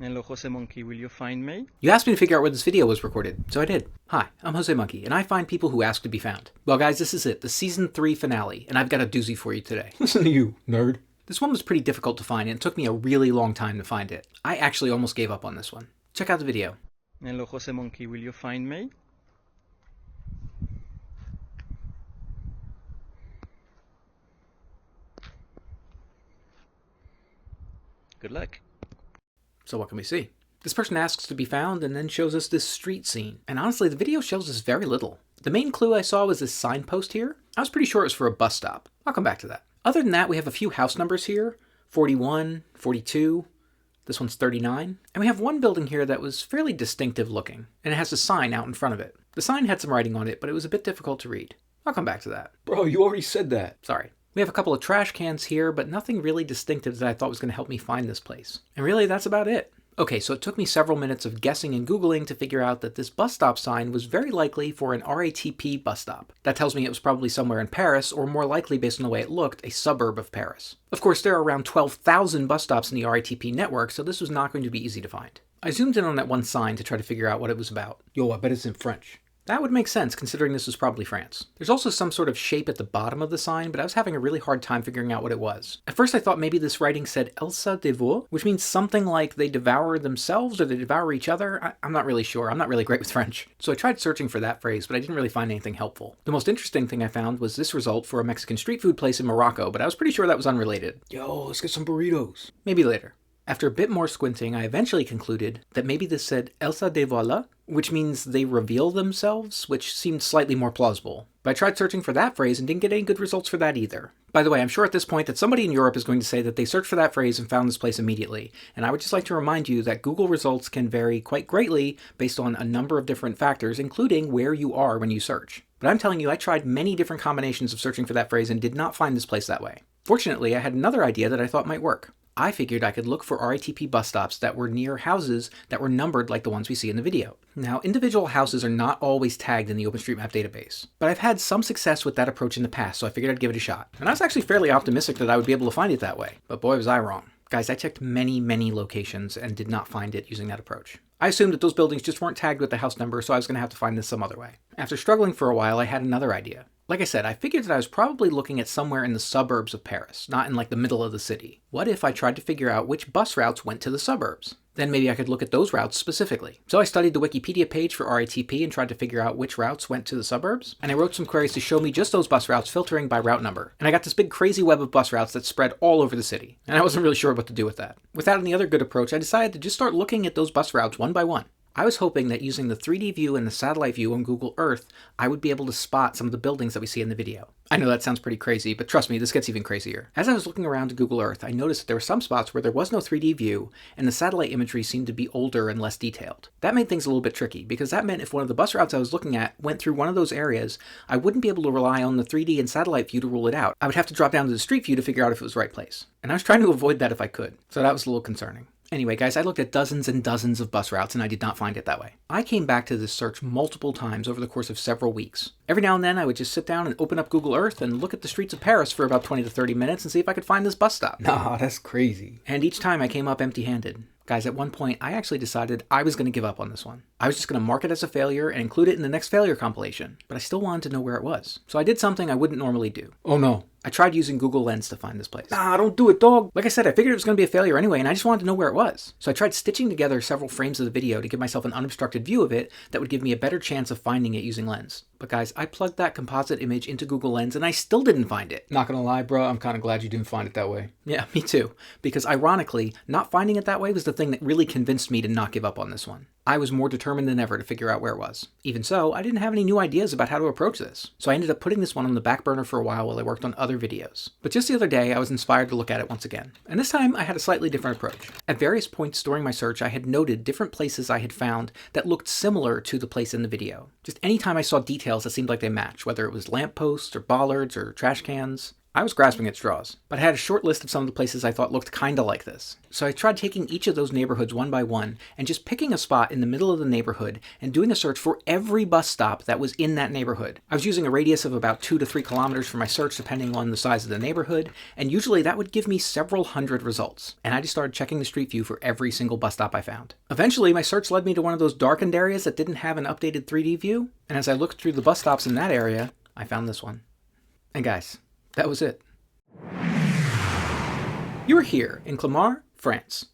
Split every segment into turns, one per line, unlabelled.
Hello, josemonkey, will you find me?
You asked me to figure out where this video was recorded, so I did. Hi, I'm josemonkey, and I find people who ask to be found. Well guys, this is it, the Season 3 finale, and I've got a doozy for you today.
Listen to you, nerd.
This one was pretty difficult to find, and it took me a really long time to find it. I actually almost gave up on this one. Check out the video.
Hello, josemonkey, will you find me? Good luck.
So what can we see? This person asks to be found and then shows us this street scene. And honestly, the video shows us very little. The main clue I saw was this signpost here. I was pretty sure it was for a bus stop. I'll come back to that. Other than that, we have a few house numbers here. 41, 42, this one's 39. And we have one building here that was fairly distinctive looking. And it has a sign out in front of it. The sign had some writing on it, but it was a bit difficult to read. I'll come back to that.
Bro, you already said that.
Sorry. We have a couple of trash cans here, but nothing really distinctive that I thought was going to help me find this place. And really, that's about it. Okay, so it took me several minutes of guessing and Googling to figure out that this bus stop sign was very likely for an RATP bus stop. That tells me it was probably somewhere in Paris, or more likely, based on the way it looked, a suburb of Paris. Of course, there are around 12,000 bus stops in the RATP network, so this was not going to be easy to find. I zoomed in on that one sign to try to figure out what it was about.
Yo, I bet it's in French.
That would make sense, considering this was probably France. There's also some sort of shape at the bottom of the sign, but I was having a really hard time figuring out what it was. At first I thought maybe this writing said Elsa devour, which means something like they devour themselves or they devour each other. I'm not really sure. I'm not really great with French. So I tried searching for that phrase, but I didn't really find anything helpful. The most interesting thing I found was this result for a Mexican street food place in Morocco, but I was pretty sure that was unrelated.
Yo, let's get some burritos.
Maybe later. After a bit more squinting, I eventually concluded that maybe this said Elsa dévoile, which means they reveal themselves, which seemed slightly more plausible. But I tried searching for that phrase and didn't get any good results for that either. By the way, I'm sure at this point that somebody in Europe is going to say that they searched for that phrase and found this place immediately. And I would just like to remind you that Google results can vary quite greatly based on a number of different factors, including where you are when you search. But I'm telling you, I tried many different combinations of searching for that phrase and did not find this place that way. Fortunately, I had another idea that I thought might work. I figured I could look for RATP bus stops that were near houses that were numbered like the ones we see in the video. Now, individual houses are not always tagged in the OpenStreetMap database, but I've had some success with that approach in the past, so I figured I'd give it a shot. And I was actually fairly optimistic that I would be able to find it that way, but boy was I wrong. Guys, I checked many locations and did not find it using that approach. I assumed that those buildings just weren't tagged with the house number, so I was going to have to find this some other way. After struggling for a while, I had another idea. Like I said, I figured that I was probably looking at somewhere in the suburbs of Paris, not in like the middle of the city. What if I tried to figure out which bus routes went to the suburbs? Then maybe I could look at those routes specifically. So I studied the Wikipedia page for RATP and tried to figure out which routes went to the suburbs. And I wrote some queries to show me just those bus routes, filtering by route number. And I got this big crazy web of bus routes that spread all over the city. And I wasn't really sure what to do with that. Without any other good approach, I decided to just start looking at those bus routes one by one. I was hoping that using the 3D view and the satellite view on Google Earth, I would be able to spot some of the buildings that we see in the video. I know that sounds pretty crazy, but trust me, this gets even crazier. As I was looking around to Google Earth, I noticed that there were some spots where there was no 3D view, and the satellite imagery seemed to be older and less detailed. That made things a little bit tricky, because that meant if one of the bus routes I was looking at went through one of those areas, I wouldn't be able to rely on the 3D and satellite view to rule it out. I would have to drop down to the street view to figure out if it was the right place. And I was trying to avoid that if I could, so that was a little concerning. Anyway, guys, I looked at dozens and dozens of bus routes and I did not find it that way. I came back to this search multiple times over the course of several weeks. Every now and then I would just sit down and open up Google Earth and look at the streets of Paris for about 20 to 30 minutes and see if I could find this bus stop.
Nah, that's crazy.
And each time I came up empty-handed. Guys, at one point, I actually decided I was going to give up on this one. I was just going to mark it as a failure and include it in the next failure compilation, but I still wanted to know where it was. So I did something I wouldn't normally do.
Oh no.
I tried using Google Lens to find this place.
Nah, don't do it, dog.
Like I said, I figured it was going to be a failure anyway, and I just wanted to know where it was. So I tried stitching together several frames of the video to give myself an unobstructed view of it that would give me a better chance of finding it using Lens. But guys, I plugged that composite image into Google Lens and I still didn't find it.
Not gonna lie, bro, I'm kind of glad you didn't find it that way.
Yeah, me too. Because ironically, not finding it that way was the thing that really convinced me to not give up on this one. I was more determined than ever to figure out where it was. Even so, I didn't have any new ideas about how to approach this. So I ended up putting this one on the back burner for a while I worked on other videos. But just the other day, I was inspired to look at it once again. And this time, I had a slightly different approach. At various points during my search, I had noted different places I had found that looked similar to the place in the video. Just anytime I saw details that seemed like they matched, whether it was lampposts or bollards or trash cans. I was grasping at straws, but I had a short list of some of the places I thought looked kinda like this. So I tried taking each of those neighborhoods one by one and just picking a spot in the middle of the neighborhood and doing a search for every bus stop that was in that neighborhood. I was using a radius of about 2 to 3 kilometers for my search depending on the size of the neighborhood, and usually that would give me several hundred results. And I just started checking the street view for every single bus stop I found. Eventually, my search led me to one of those darkened areas that didn't have an updated 3D view, and as I looked through the bus stops in that area, I found this one. And guys, that was it. You are here in Clamart, France.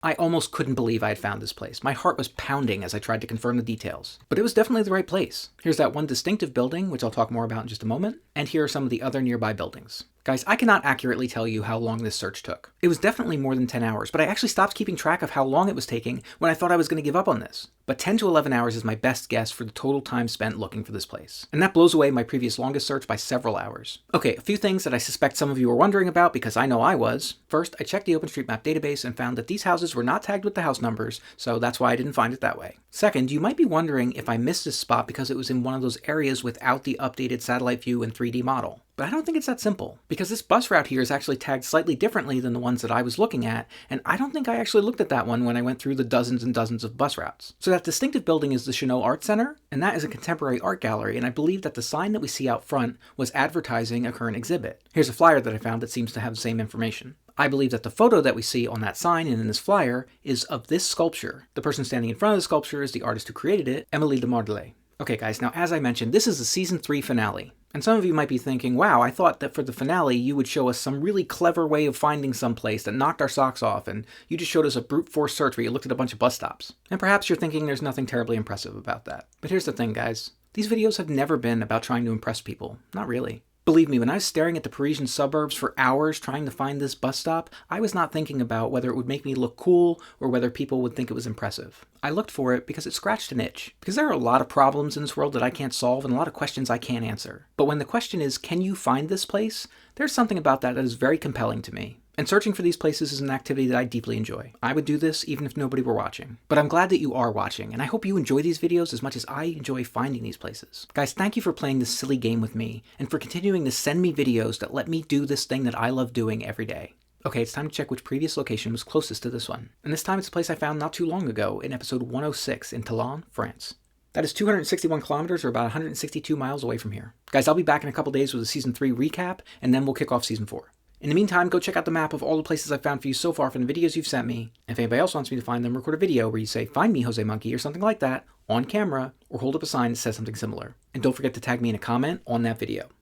I almost couldn't believe I had found this place. My heart was pounding as I tried to confirm the details. But it was definitely the right place. Here's that one distinctive building, which I'll talk more about in just a moment, and here are some of the other nearby buildings. Guys, I cannot accurately tell you how long this search took. It was definitely more than 10 hours, but I actually stopped keeping track of how long it was taking when I thought I was going to give up on this. But 10 to 11 hours is my best guess for the total time spent looking for this place. And that blows away my previous longest search by several hours. Okay, a few things that I suspect some of you are wondering about because I know I was. First, I checked the OpenStreetMap database and found that these houses were not tagged with the house numbers, so that's why I didn't find it that way. Second, you might be wondering if I missed this spot because it was in one of those areas without the updated satellite view and 3D model. But I don't think it's that simple, because this bus route here is actually tagged slightly differently than the ones that I was looking at, and I don't think I actually looked at that one when I went through the dozens and dozens of bus routes. So that distinctive building is the Chenot Art Center, and that is a contemporary art gallery, and I believe that the sign that we see out front was advertising a current exhibit. Here's a flyer that I found that seems to have the same information. I believe that the photo that we see on that sign and in this flyer is of this sculpture. The person standing in front of the sculpture is the artist who created it, Emilie Lemardeley. Okay guys, now as I mentioned, this is the season 3 finale. And some of you might be thinking, wow, I thought that for the finale you would show us some really clever way of finding some place that knocked our socks off, and you just showed us a brute force search where you looked at a bunch of bus stops. And perhaps you're thinking there's nothing terribly impressive about that. But here's the thing, guys. These videos have never been about trying to impress people. Not really. Believe me, when I was staring at the Parisian suburbs for hours trying to find this bus stop, I was not thinking about whether it would make me look cool or whether people would think it was impressive. I looked for it because it scratched an itch. Because there are a lot of problems in this world that I can't solve and a lot of questions I can't answer. But when the question is, can you find this place? There's something about that is very compelling to me. And searching for these places is an activity that I deeply enjoy. I would do this even if nobody were watching. But I'm glad that you are watching, and I hope you enjoy these videos as much as I enjoy finding these places. Guys, thank you for playing this silly game with me, and for continuing to send me videos that let me do this thing that I love doing every day. Okay, it's time to check which previous location was closest to this one. And this time it's a place I found not too long ago in episode 106 in Talon, France. That is 261 kilometers or about 162 miles away from here. Guys, I'll be back in a couple days with a Season 3 recap, and then we'll kick off Season 4. In the meantime, go check out the map of all the places I've found for you so far from the videos you've sent me. And if anybody else wants me to find them, record a video where you say, "Find me, Jose Monkey," or something like that, on camera, or hold up a sign that says something similar. And don't forget to tag me in a comment on that video.